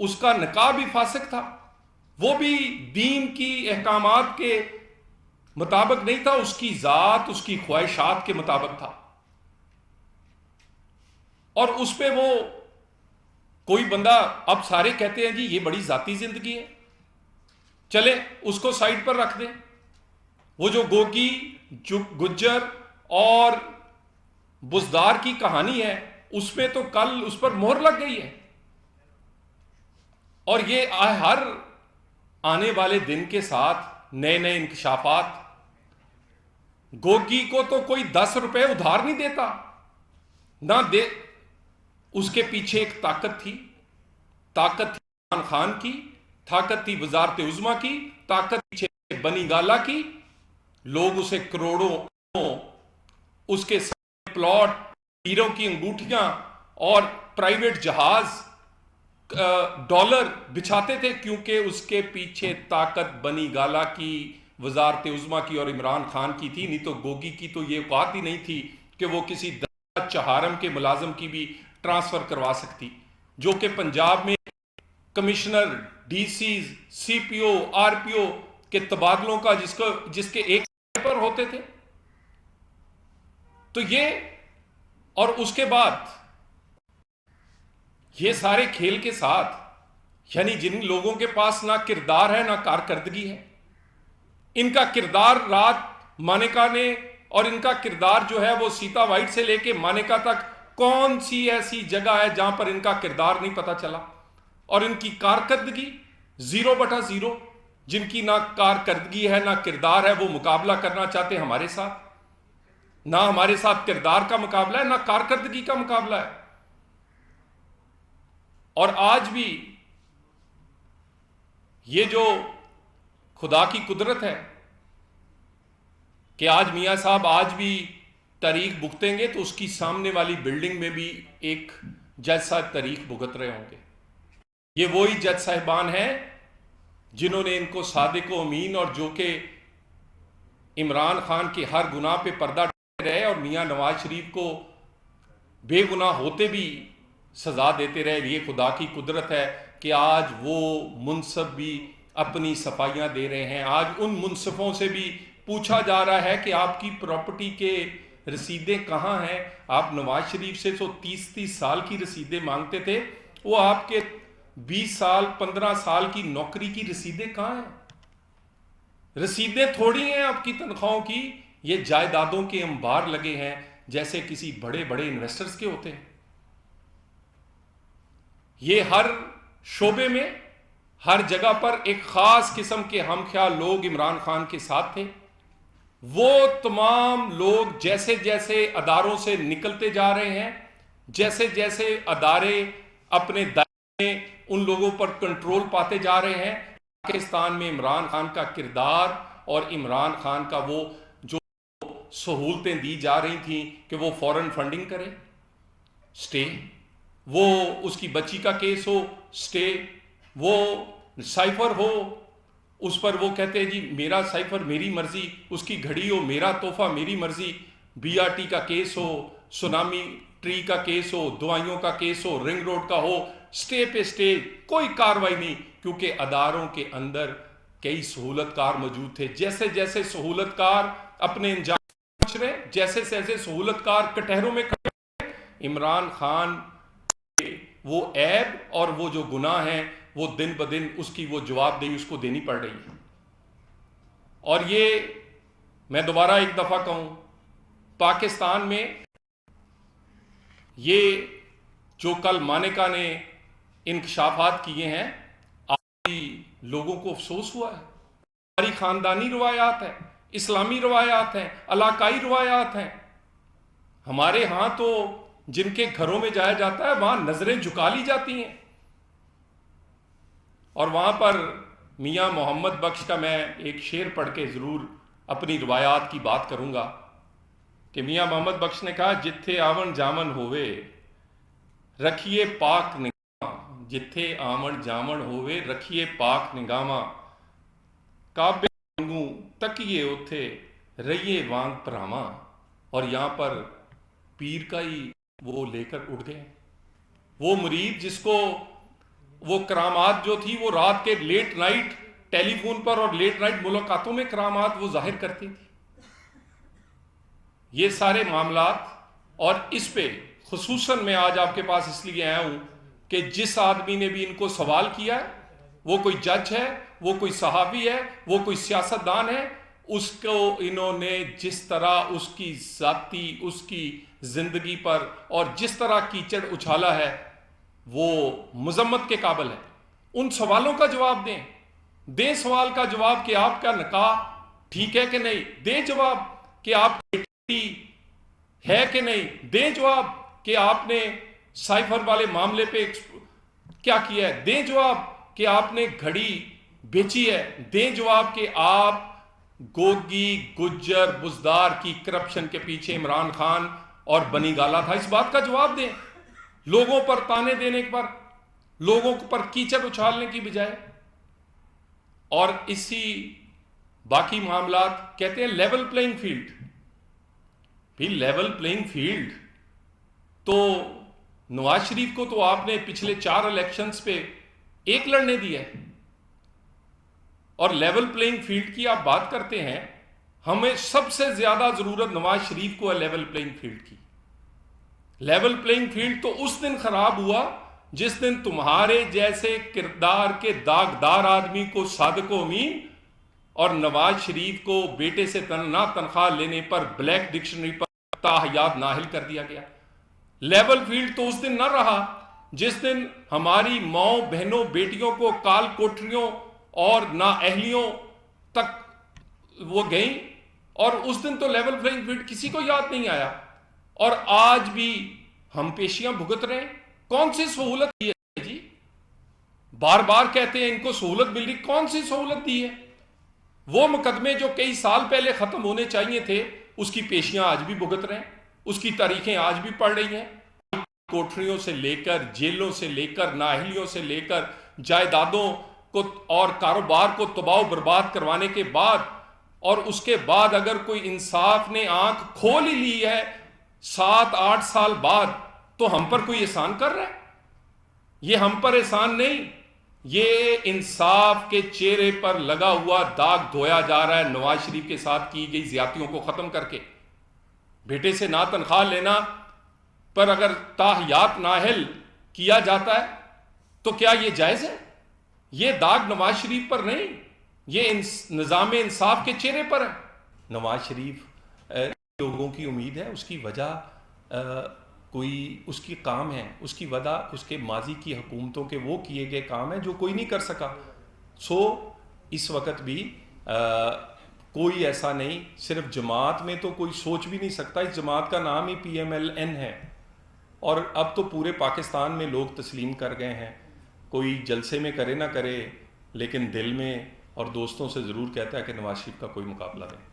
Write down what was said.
اس کا نکاح بھی فاسق تھا، وہ بھی دین کی احکامات کے مطابق نہیں تھا، اس کی ذات اس کی خواہشات کے مطابق تھا، اور اس پہ وہ کوئی بندہ، اب سارے کہتے ہیں جی یہ بڑی ذاتی زندگی ہے، چلے اس کو سائڈ پر رکھ دیں، وہ جو گوگی گجر اور بزدار کی کہانی ہے اس میں تو کل اس پر مہر لگ گئی ہے، اور یہ ہر آنے والے دن کے ساتھ نئے نئے انکشافات۔ گوگی کو تو کوئی 10 روپے ادھار نہیں دیتا، نہ دے، اس کے پیچھے ایک طاقت تھی، طاقت تھی عمران خان کی، طاقت تھی وزارت عظمیٰ کی، طاقت پیچھے بنی گالا کی، لوگ اسے کروڑوں اس کے ساتھ پلاٹ، ہیروں کی انگوٹھیاں اور پرائیویٹ جہاز، ڈالر بچھاتے تھے، کیونکہ اس کے پیچھے طاقت بنی گالا کی، وزارت عظمیٰ کی اور عمران خان کی تھی، نہیں تو گوگی کی تو یہ بات ہی نہیں تھی کہ وہ کسی چہارم کے ملازم کی بھی ٹرانسفر کروا سکتی، جو کہ پنجاب میں کمشنر، ڈی سیز، سی پی او، آر پی او کے تبادلوں کا جس کے ایک پر ہوتے تھے۔ تو یہ، اور اس کے بعد یہ سارے کھیل کے ساتھ، یعنی جن لوگوں کے پاس نہ کردار ہے نہ کارکردگی ہے، ان کا کردار رات مانیکا نے، اور ان کا کردار جو ہے وہ سیتا وائٹ سے لے کے مانیکا تک کون سی ایسی جگہ ہے جہاں پر ان کا کردار نہیں پتا چلا، اور ان کی کارکردگی 0/0۔ جن کی نہ کارکردگی ہے نہ کردار ہے وہ مقابلہ کرنا چاہتے ہمارے ساتھ، نہ ہمارے ساتھ کردار کا مقابلہ ہے نہ کارکردگی کا مقابلہ ہے۔ اور آج بھی یہ جو خدا کی قدرت ہے کہ آج میاں صاحب آج بھی تاریخ بھگتیں گے تو اس کی سامنے والی بلڈنگ میں بھی ایک جج صاحب تاریخ بھگت رہے ہوں گے۔ یہ وہی جج صاحبان ہیں جنہوں نے ان کو صادق و امین، اور جو کہ عمران خان کے ہر گناہ پہ پردہ ڈالتے رہے اور میاں نواز شریف کو بے گناہ ہوتے بھی سزا دیتے رہے۔ یہ خدا کی قدرت ہے کہ آج وہ منصف بھی اپنی صفائیاں دے رہے ہیں۔ آج ان منصفوں سے بھی پوچھا جا رہا ہے کہ آپ کی پراپرٹی کے رسیدیں کہاں ہیں؟ آپ نواز شریف سے تو 30 سال کی رسیدیں مانگتے تھے، وہ آپ کے 20 سال 15 سال کی نوکری کی رسیدیں کہاں ہیں؟ رسیدیں تھوڑی ہیں آپ کی تنخواہوں کی، یہ جائیدادوں کے انبار لگے ہیں جیسے کسی بڑے بڑے انویسٹرز کے ہوتے ہیں۔ یہ ہر شعبے میں، ہر جگہ پر ایک خاص قسم کے ہم خیال لوگ عمران خان کے ساتھ تھے۔ وہ تمام لوگ جیسے جیسے اداروں سے نکلتے جا رہے ہیں، جیسے جیسے ادارے اپنے دائرے میں ان لوگوں پر کنٹرول پاتے جا رہے ہیں، پاکستان میں عمران خان کا کردار اور عمران خان کا وہ جو سہولتیں دی جا رہی تھیں کہ وہ فورن فنڈنگ کرے، سٹے، وہ اس کی بچی کا کیس ہو، سٹے، وہ سائفر ہو، اس پر وہ کہتے ہیں جی میرا سائفر میری مرضی، اس کی گھڑی ہو میرا تحفہ میری مرضی، بی آر ٹی کا کیس ہو، سونامی ٹری کا کیس ہو، دوائیوں کا کیس ہو، رنگ روڈ کا ہو، سٹے پہ سٹے، کوئی کاروائی نہیں، کیونکہ اداروں کے اندر کئی سہولت کار موجود تھے۔ جیسے جیسے سہولت کار اپنے انجام پہنچ رہے، جیسے جیسے سہولت کار کٹہروں میں کھڑے، عمران خان وہ عیب اور وہ جو گناہ ہیں وہ دن بدن اس کی وہ جواب دہی اس کو دینی پڑ رہی ہے۔ اور یہ میں دوبارہ ایک دفعہ کہوں، پاکستان میں یہ جو کل مانیکا نے انکشافات کیے ہیں، آج لوگوں کو افسوس ہوا ہے۔ ہماری خاندانی روایات ہیں، اسلامی روایات ہیں، علاقائی روایات ہیں۔ ہمارے ہاں تو جن کے گھروں میں جایا جاتا ہے وہاں نظریں جھکا لی جاتی ہیں، اور وہاں پر میاں محمد بخش کا میں ایک شعر پڑھ کے ضرور اپنی روایات کی بات کروں گا کہ میاں محمد بخش نے کہا، جتھے آون جامن ہوئے رکھیے پاک نگاہ، جتھے آمن جامن ہوئے رکھیے پاک نگاہ، کعبے وانگوں تکیے اوتھے رہیے وانگ پراواں۔ اور یہاں پر پیر کا ہی وہ لے کر اٹھ گئے، وہ مرید جس کو وہ کرامات جو تھی وہ رات کے لیٹ نائٹ ٹیلی فون پر اور لیٹ نائٹ ملاقاتوں میں کرامات وہ ظاہر کرتی تھی. یہ سارے معاملات، اور اس پہ خصوصاً میں آج آپ کے پاس اس لیے آیا ہوں کہ جس آدمی نے بھی ان کو سوال کیا ہے، وہ کوئی جج ہے، وہ کوئی صحافی ہے، وہ کوئی سیاستدان ہے، اس کو انہوں نے جس طرح اس کی ذاتی، اس کی زندگی پر اور جس طرح کیچڑ اچھالا ہے وہ مذمت کے قابل ہے. ان سوالوں کا جواب دیں سوال کا جواب کہ آپ کا نکاح ٹھیک ہے کہ نہیں، دیں جواب کہ آپ بیٹی ہے کہ نہیں، دیں جواب کہ آپ نے سائفر والے معاملے پہ کیا کیا ہے، دیں جواب کہ آپ نے گھڑی بیچی ہے، دیں جواب کہ آپ گوگی گجر بزدار کی کرپشن کے پیچھے عمران خان اور بنی گالا تھا. اس بات کا جواب دیں. لوگوں پر تانے دینے پر، لوگوں پر کیچڑ اچھالنے کی بجائے. اور اسی باقی معاملات کہتے ہیں لیول پلینگ فیلڈ. بھی لیول پلینگ فیلڈ تو نواز شریف کو تو آپ نے پچھلے 4 الیکشنز پہ 1 لڑنے دیا ہے، اور لیول پلینگ فیلڈ کی آپ بات کرتے ہیں. ہمیں سب سے زیادہ ضرورت نواز شریف کو ہے لیول پلینگ فیلڈ کی. لیول پلینگ فیلڈ تو اس دن خراب ہوا جس دن تمہارے جیسے کردار کے داغدار آدمی کو صادق و امین اور نواز شریف کو بیٹے سے نہ تنخواہ لینے پر بلیک ڈکشنری پر تاحیات نااہل کر دیا گیا. لیول فیلڈ تو اس دن نہ رہا جس دن ہماری ماؤں بہنوں بیٹیوں کو کال کوٹریوں اور نااہلیوں تک وہ گئیں، اور اس دن تو لیول پلینگ فیلڈ کسی کو یاد نہیں آیا. اور آج بھی ہم پیشیاں بھگت رہے ہیں. کون سی سہولت دی ہے جی؟ بار بار کہتے ہیں ان کو سہولت مل رہی، کون سی سہولت دی ہے؟ وہ مقدمے جو کئی سال پہلے ختم ہونے چاہیے تھے اس کی پیشیاں آج بھی بھگت رہے ہیں، اس کی تاریخیں آج بھی پڑھ رہی ہیں. کوٹریوں سے لے کر، جیلوں سے لے کر، نااہلیوں سے لے کر، جائیدادوں کو اور کاروبار کو تباہ و برباد کروانے کے بعد، اور اس کے بعد اگر کوئی انصاف نے آنکھ کھول ہی لی ہے 7-8 سال بعد، تو ہم پر کوئی احسان کر رہا ہے؟ یہ ہم پر احسان نہیں، یہ انصاف کے چہرے پر لگا ہوا داغ دھویا جا رہا ہے نواز شریف کے ساتھ کی گئی زیادتیوں کو ختم کر کے. بیٹے سے نہ تنخواہ لینا پر اگر تاحیات نااہل کیا جاتا ہے تو کیا یہ جائز ہے؟ یہ داغ نواز شریف پر نہیں، یہ نظام انصاف کے چہرے پر ہے. نواز شریف لوگوں کی امید ہے، اس کی وجہ کوئی اس کی کام ہے، اس کی وجہ اس کے ماضی کی حکومتوں کے وہ کیے گئے کام ہیں جو کوئی نہیں کر سکا. اس وقت بھی کوئی ایسا نہیں، صرف جماعت میں تو کوئی سوچ بھی نہیں سکتا. اس جماعت کا نام ہی PMLN ہے، اور اب تو پورے پاکستان میں لوگ تسلیم کر گئے ہیں. کوئی جلسے میں کرے نہ کرے لیکن دل میں اور دوستوں سے ضرور کہتا ہے کہ نواز شریف کا کوئی مقابلہ نہیں.